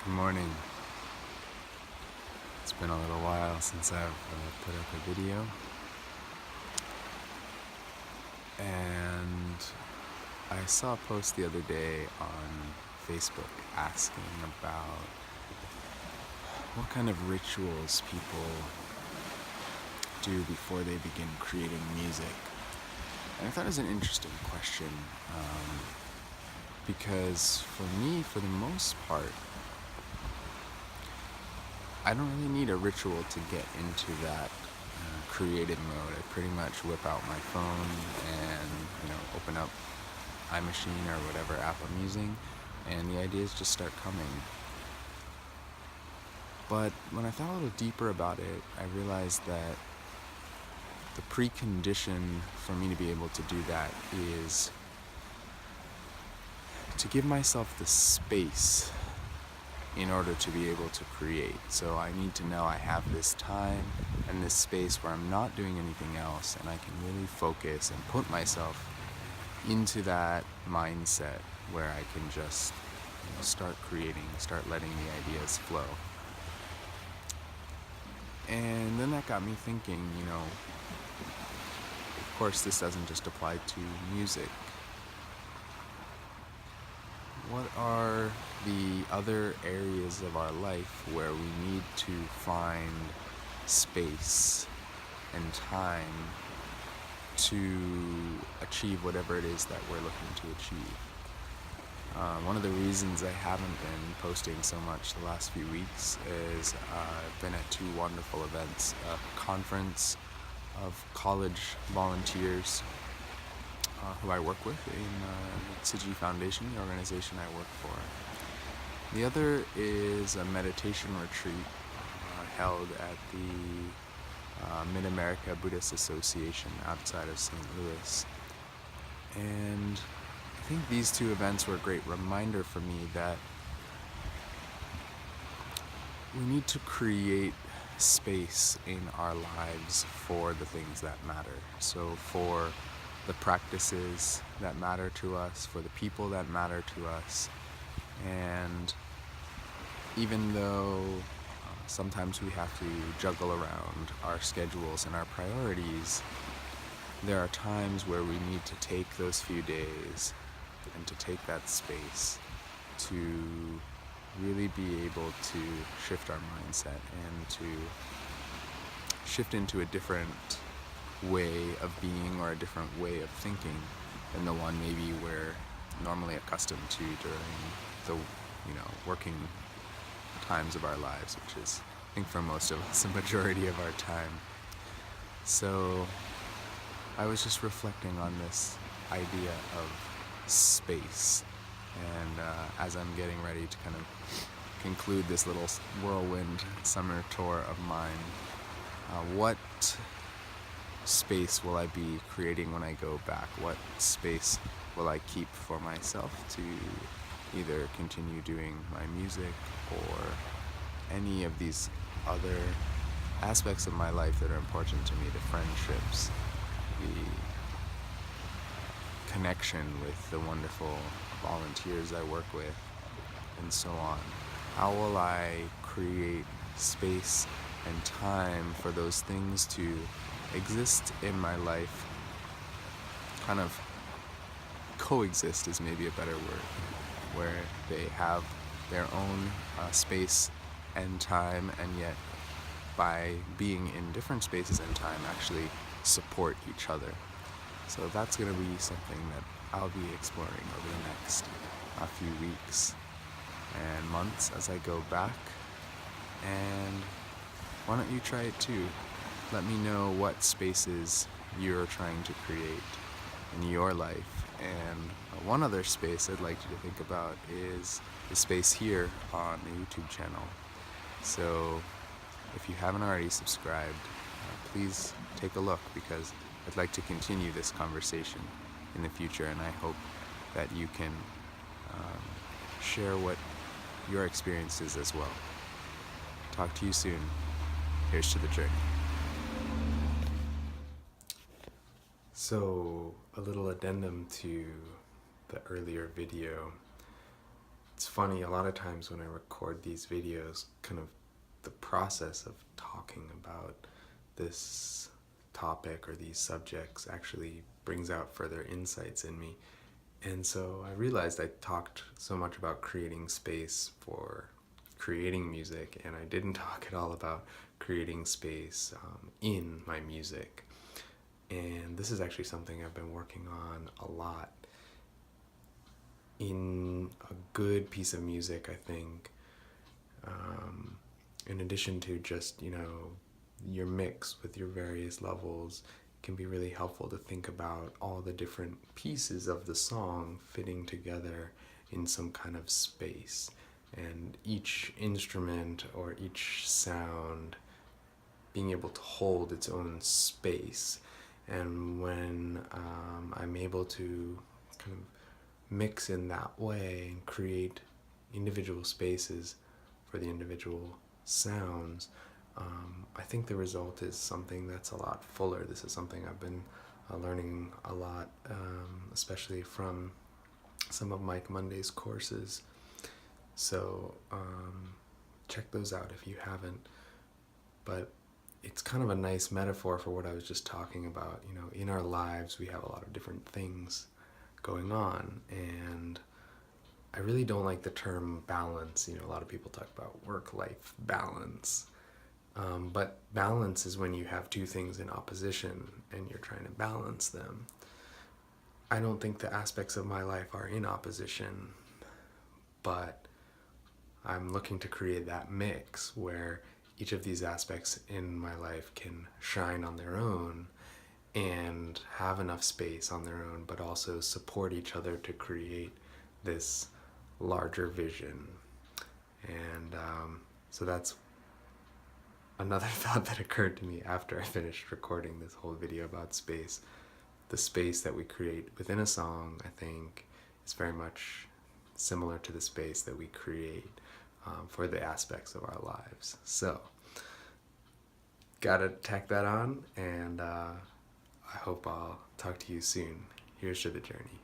Good morning. It's been a little while since I've put up a video, and I saw a post the other day on Facebook asking about what kind of rituals people do before they begin creating music. And I thought it was an interesting question because for me, for the most part, I don't really need a ritual to get into that creative mode. I pretty much whip out my phone and open up iMachine or whatever app I'm using, and the ideas just start coming. But when I thought a little deeper about it, I realized that the precondition for me to be able to do that is to give myself the space in order to be able to create. So I need to know I have this time and this space where I'm not doing anything else, and I can really focus and put myself into that mindset where I can just start creating, start letting the ideas flow. And then that got me thinking, of course this doesn't just apply to music. What are the other areas of our life where we need to find space and time to achieve whatever it is that we're looking to achieve? One of the reasons I haven't been posting so much the last few weeks is I've been at two wonderful events, a conference of college volunteers who I work with in Zaidokhi Foundation, the organization I work for. The other is a meditation retreat held at the Mid-America Buddhist Association outside of St. Louis. And I think these two events were a great reminder for me that we need to create space in our lives for the things that matter. So for the practices that matter to us, for the people that matter to us. And even though sometimes we have to juggle around our schedules and our priorities, there are times where we need to take those few days and to take that space to really be able to shift our mindset and to shift into a different way of being or a different way of thinking than the one maybe we're normally accustomed to during the working times of our lives, which is, I think, for most of us, a majority of our time. So I was just reflecting on this idea of space, and as I'm getting ready to kind of conclude this little whirlwind summer tour of mine, what space will I be creating when I go back? What space will I keep for myself to either continue doing my music or any of these other aspects of my life that are important to me, the friendships, the connection with the wonderful volunteers I work with, and so on? How will I create space and time for those things to exist in my life, kind of coexist is maybe a better word, where they have their own space and time, and yet by being in different spaces and time actually support each other. So that's going to be something that I'll be exploring over the next few weeks and months as I go back. And why don't you try it too? Let me know what spaces you're trying to create in your life. And one other space I'd like you to think about is the space here on the YouTube channel. So if you haven't already subscribed, please take a look, because I'd like to continue this conversation in the future, and I hope that you can share what your experience is as well. Talk to you soon. Here's to the journey. So, a little addendum to the earlier video. It's it's funny, a lot of times when I record these videos, kind of the process of talking about this topic or these subjects actually brings out further insights in me. And so I realized I talked so much about creating space for creating music, and I didn't talk at all about creating space in my music. And this is actually something I've been working on a lot. In a good piece of music, I think, in addition to just, your mix with your various levels, can be really helpful to think about all the different pieces of the song fitting together in some kind of space, and each instrument or each sound being able to hold its own space. And when I'm able to kind of mix in that way and create individual spaces for the individual sounds, I think the result is something that's a lot fuller. This is something I've been learning a lot, especially from some of Mike Monday's courses. So check those out if you haven't. But it's kind of a nice metaphor for what I was just talking about. In our lives we have a lot of different things going on, and I really don't like the term balance. A lot of people talk about work-life balance. But balance is when you have two things in opposition and you're trying to balance them. I don't think the aspects of my life are in opposition, but I'm looking to create that mix where each of these aspects in my life can shine on their own and have enough space on their own, but also support each other to create this larger vision. And so that's another thought that occurred to me after I finished recording this whole video about space. The space that we create within a song, I think, is very much similar to the space that we create for the aspects of our lives. So, gotta tack that on, and I hope I'll talk to you soon. Here's to the journey.